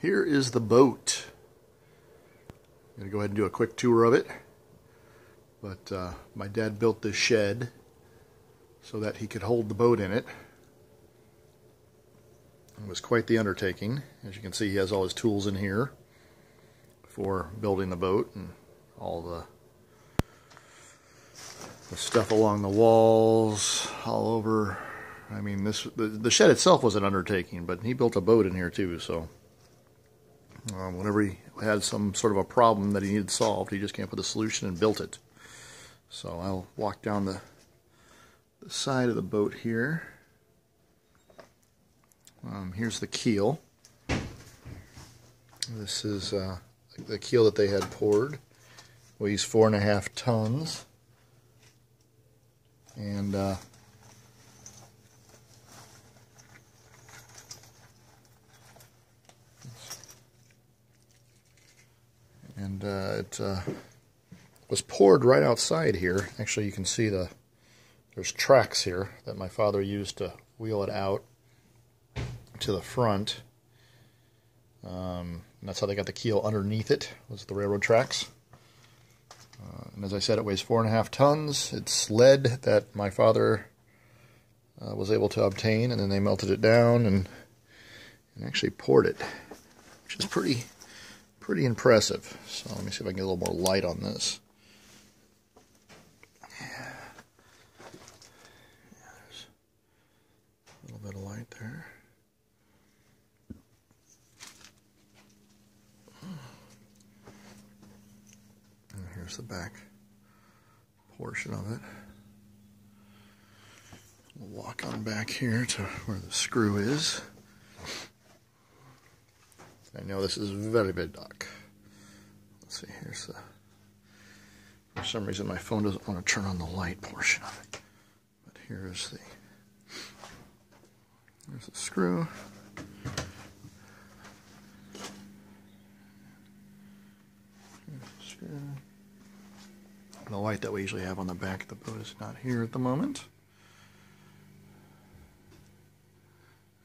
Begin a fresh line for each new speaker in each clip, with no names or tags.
Here is the boat. I'm going to go ahead and do a quick tour of it. But my dad built this shed so that he could hold the boat in it. It was quite the undertaking. As you can see, he has all his tools in here for building the boat, and all the stuff along the walls, all over. I mean, the shed itself was an undertaking, but he built a boat in here too, so whenever he had some sort of a problem that he needed solved, he just came up with a solution and built it. So I'll walk down the side of the boat here. Here's the keel. This is the keel that they had poured. Weighs 4.5 tons. And it was poured right outside here. Actually, you can see there's tracks here that my father used to wheel it out to the front. And that's how they got the keel underneath it, was the railroad tracks. And as I said, it weighs 4.5 tons. It's lead that my father was able to obtain, and then they melted it down and actually poured it, which is pretty impressive. So let me see if I can get a little more light on this. Yeah, there's a little bit of light there. And here's the back portion of it. We'll walk on back here to where the screw is. I know this is very dark. Let's see, here's the... For some reason my phone doesn't want to turn on the light portion of it. But here's the screw. Here's the screw. The light that we usually have on the back of the boat is not here at the moment.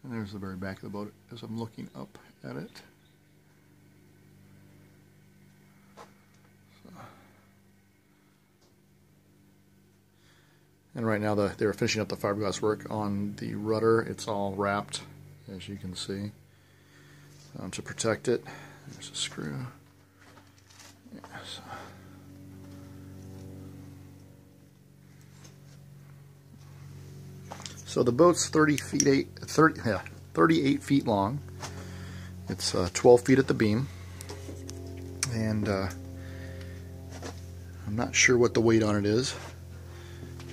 And there's the very back of the boat as I'm looking up at it. And right now they're finishing up the fiberglass work on the rudder. It's all wrapped, as you can see, to protect it. There's a screw. Yes. So the boat's 38 feet long. It's 12 feet at the beam. And I'm not sure what the weight on it is.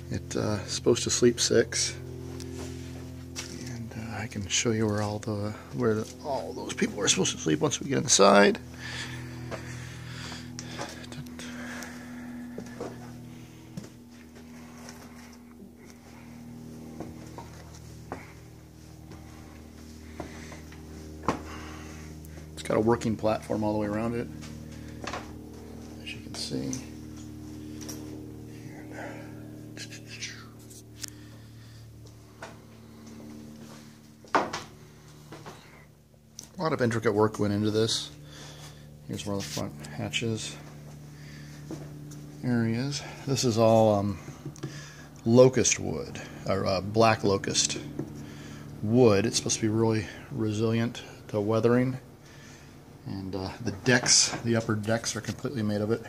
It's supposed to sleep 6, and I can show you where all those people are supposed to sleep once we get inside. It's got a working platform all the way around it, as you can see. A lot of intricate work went into this. Here's where the front hatches areas. This is all locust wood, or black locust wood. It's supposed to be really resilient to weathering. And the decks, the upper decks, are completely made of it.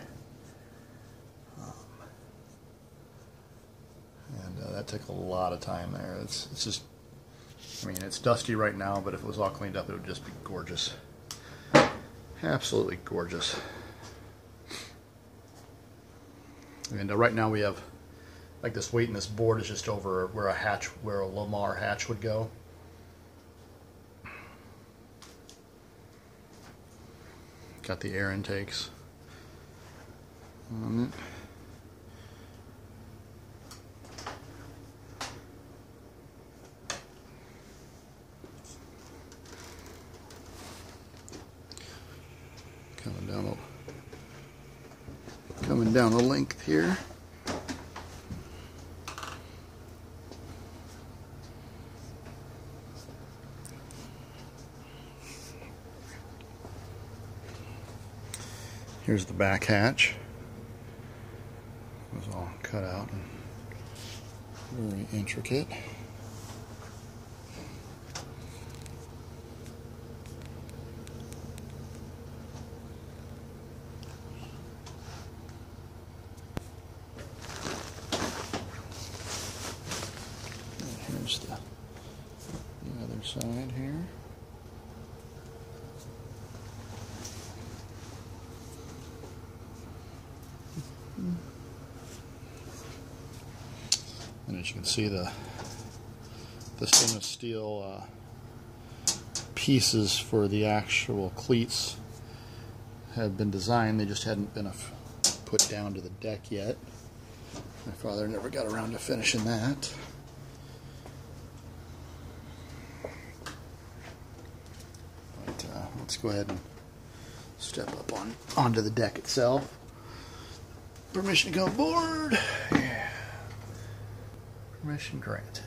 And that took a lot of time there. It's just, I mean, it's dusty right now, but if it was all cleaned up, it would just be gorgeous. Absolutely gorgeous. And right now we have, like, this weight, and this board is just over where a Lamar hatch would go. Got the air intakes on it. Coming down the length here. Here's the back hatch. It was all cut out and very intricate. And here's the other side here. And as you can see, the stainless steel pieces for the actual cleats have been designed. They just hadn't been put down to the deck yet. My father never got around to finishing that. But let's go ahead and step up onto the deck itself. Permission to go aboard. Yeah. Permission granted.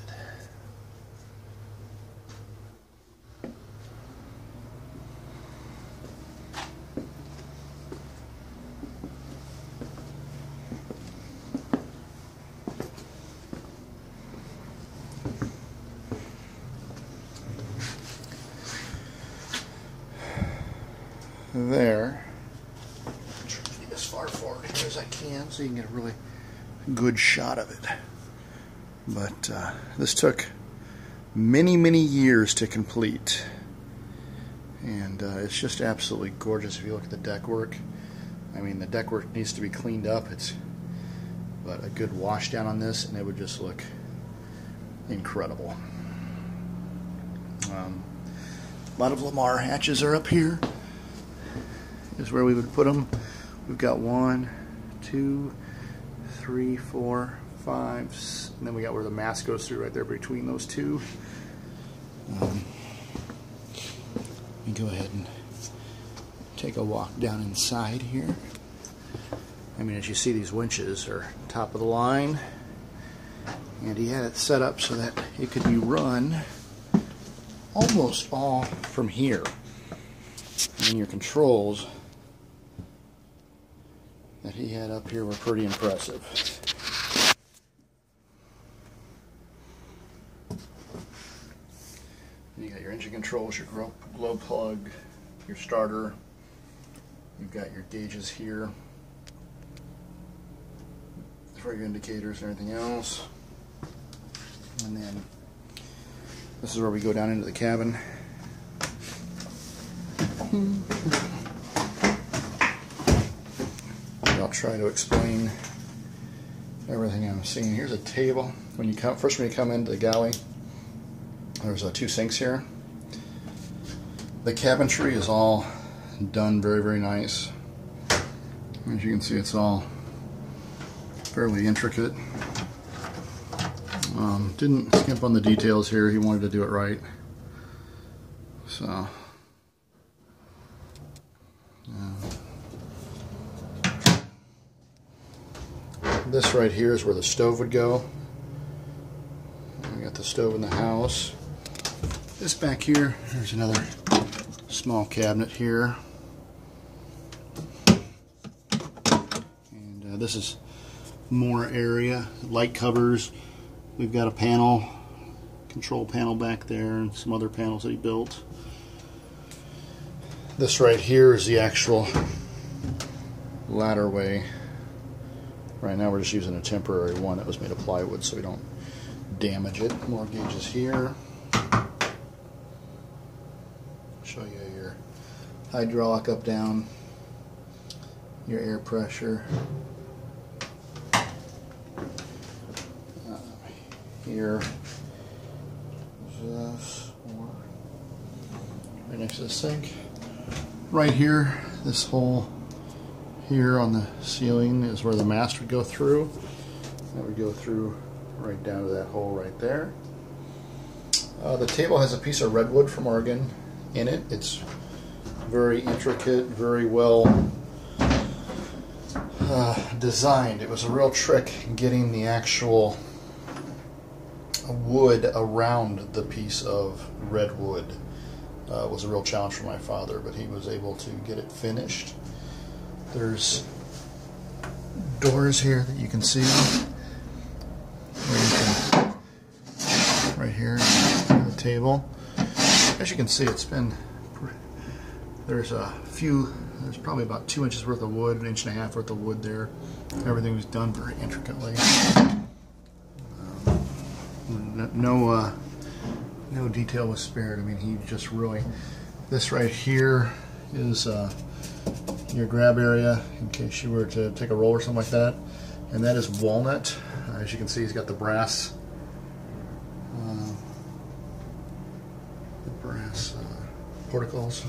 There. Try to get as far forward here as I can so you can get a really good shot of it. But this took many, many years to complete. And it's just absolutely gorgeous if you look at the deckwork. I mean, the deckwork needs to be cleaned up. But a good wash down on this and it would just look incredible. A lot of Lamar hatches are up here. Is where we would put them. We've got 1, 2, 3, 4, 5, and then we got where the mast goes through right there between those two. Let me go ahead and take a walk down inside here. I mean, as you see, these winches are top of the line, and he had it set up so that it could be run almost all from here. And your controls that he had up here were pretty impressive. You got your engine controls, your glow plug, your starter. You've got your gauges here for your indicators and everything else. And then this is where we go down into the cabin. I'll try to explain everything I'm seeing. Here's a table. When you come into the galley, there's 2 sinks here. The cabinetry is all done very, very nice. As you can see, it's all fairly intricate. Didn't skimp on the details here. He wanted to do it right. So. This right here is where the stove would go. We got the stove in the house. This back here, there's another small cabinet here. And this is more area, light covers. We've got a panel, control panel back there, and some other panels that he built. This right here is the actual ladderway. Right now we're just using a temporary one that was made of plywood so we don't damage it. More gauges here. Show you your hydraulic up down, your air pressure. Here is this, right next to the sink. Right here, this hole here on the ceiling is where the mast would go through. That would go through right down to that hole right there. The table has a piece of redwood from Oregon in it. It's very intricate, very well designed. It was a real trick getting the actual wood around the piece of redwood. It was a real challenge for my father, but he was able to get it finished. There's doors here that you can see. Right here on the table. As you can see, there's probably about 2 inches worth of wood, 1.5 inches worth of wood there. Everything was done very intricately. No detail was spared. I mean, he just really, this right here is your grab area in case you were to take a roll or something like that. And that is walnut. As you can see, he's got the brass porticles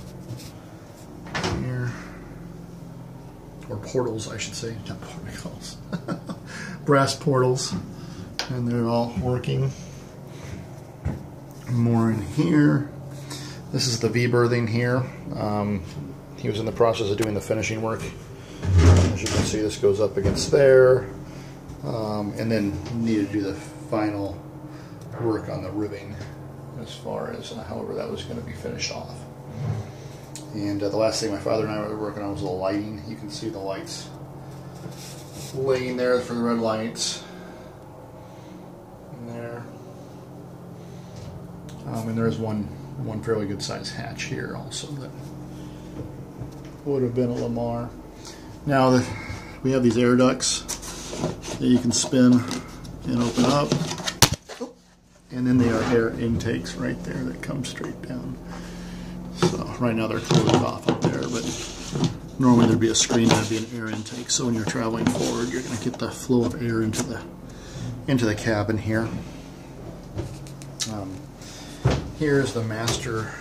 here, or portals, I should say, not porticles. Brass portals, and they're all working. More in here. This is the V-berthing here. He was in the process of doing the finishing work. As you can see, this goes up against there, and then needed to do the final work on the ribbing as far as however that was going to be finished off. And the last thing my father and I were working on was the lighting. You can see the lights laying there for the red lights. And there. And there's one fairly good sized hatch here also that would have been a Lamar. Now we have these air ducts that you can spin and open up. And then there are air intakes right there that come straight down. So right now they're closed off up there, but normally there'd be a screen that'd be an air intake. So when you're traveling forward, you're going to get the flow of air into the cabin here. Here's the master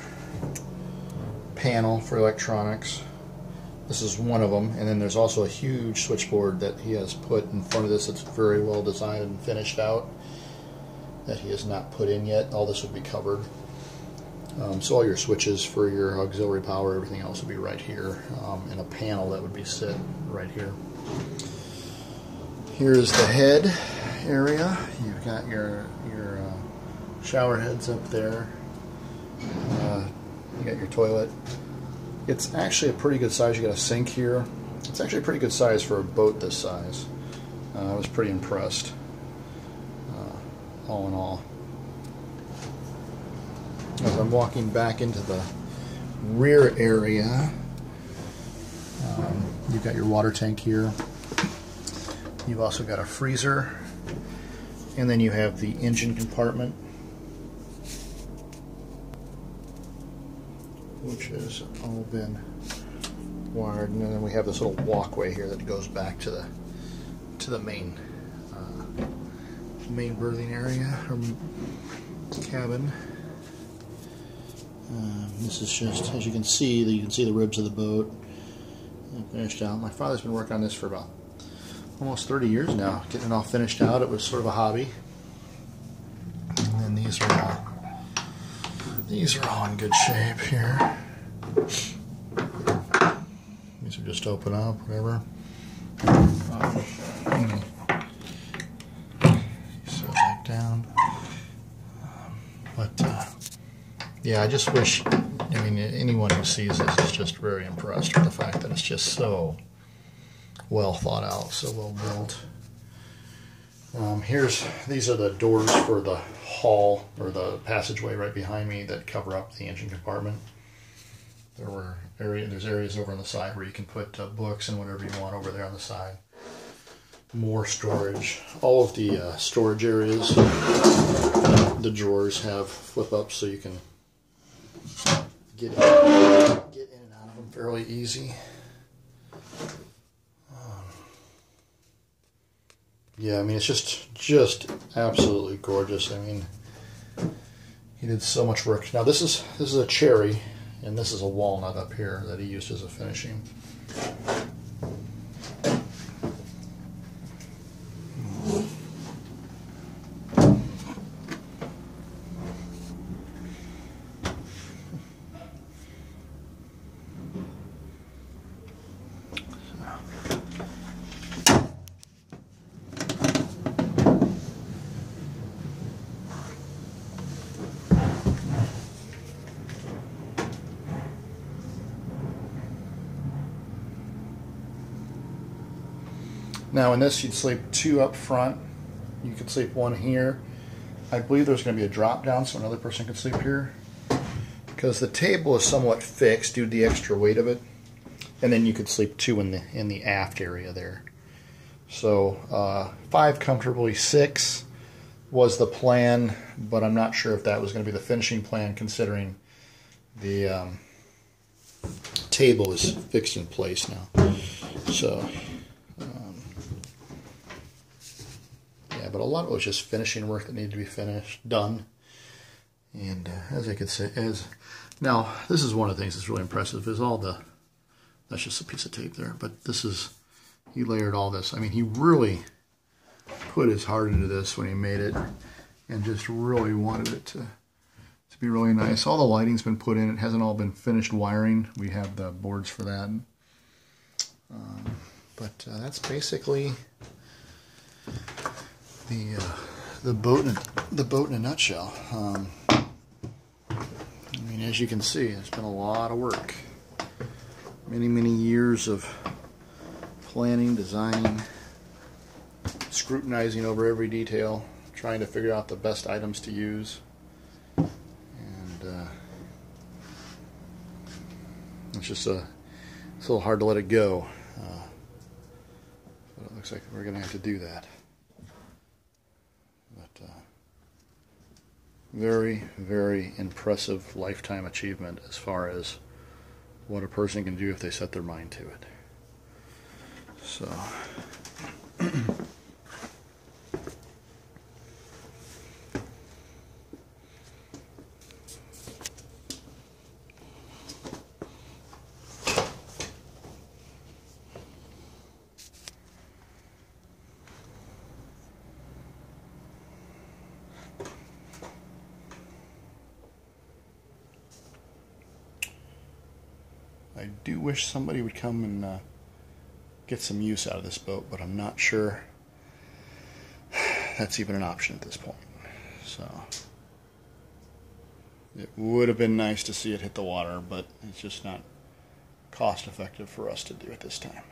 panel for electronics. This is one of them, and then there's also a huge switchboard that he has put in front of this. It's very well designed and finished out, that he has not put in yet. All this would be covered. So all your switches for your auxiliary power, everything else would be right here, and a panel that would be set right here. Here's the head area. You've got your shower heads up there. You got your toilet. It's actually a pretty good size. You got a sink here. It's actually a pretty good size for a boat this size. I was pretty impressed, all in all. As I'm walking back into the rear area, you've got your water tank here. You've also got a freezer, and then you have the engine compartment, which has all been wired, and then we have this little walkway here that goes back to the main berthing area or cabin. This is just, as you can see the ribs of the boat finished out. My father's been working on this for about almost 30 years now, getting it all finished out. It was sort of a hobby. And then these are all in good shape here. These are just open up, whatever. Set it back down. Yeah, I just wish, I mean, anyone who sees this is just very impressed with the fact that it's just so well thought out, so well built. These are the doors for the hall, or the passageway right behind me that cover up the engine compartment. There's areas over on the side where you can put books and whatever you want over there on the side. More storage. All of the storage areas, the drawers have flip ups so you can get in and out of them fairly easy. Yeah, I mean, it's just absolutely gorgeous. I mean, he did so much work. Now this is a cherry, and this is a walnut up here that he used as a finishing. Now in this you'd sleep 2 up front. You could sleep 1 here. I believe there's going to be a drop down so another person can sleep here, because the table is somewhat fixed due to the extra weight of it. And then you could sleep 2 in the aft area there. So 5 comfortably, 6 was the plan, but I'm not sure if that was going to be the finishing plan, considering the table is fixed in place now. So yeah, but a lot of it was just finishing work that needed to be done. And as I could say, now this is one of the things that's really impressive is all the, that's just a piece of tape there, but this is, he layered all this. I mean, he really put his heart into this when he made it, and just really wanted it to be really nice. All the lighting's been put in. It hasn't all been finished wiring. We have the boards for that. But that's basically the boat in a nutshell. I mean, as you can see, it's been a lot of work. Many years of planning, designing, scrutinizing over every detail, trying to figure out the best items to use, and it's just it's a little hard to let it go, but it looks like we're going to have to do that. But very impressive lifetime achievement as far as what a person can do if they set their mind to it. So I do wish somebody would come and get some use out of this boat, but I'm not sure that's even an option at this point. So it would have been nice to see it hit the water, but it's just not cost effective for us to do at this time.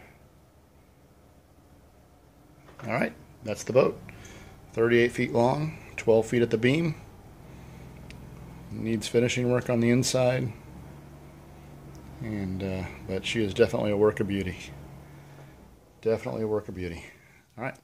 Alright, that's the boat. 38 feet long, 12 feet at the beam. Needs finishing work on the inside. And but she is definitely a work of beauty. Definitely a work of beauty. All right.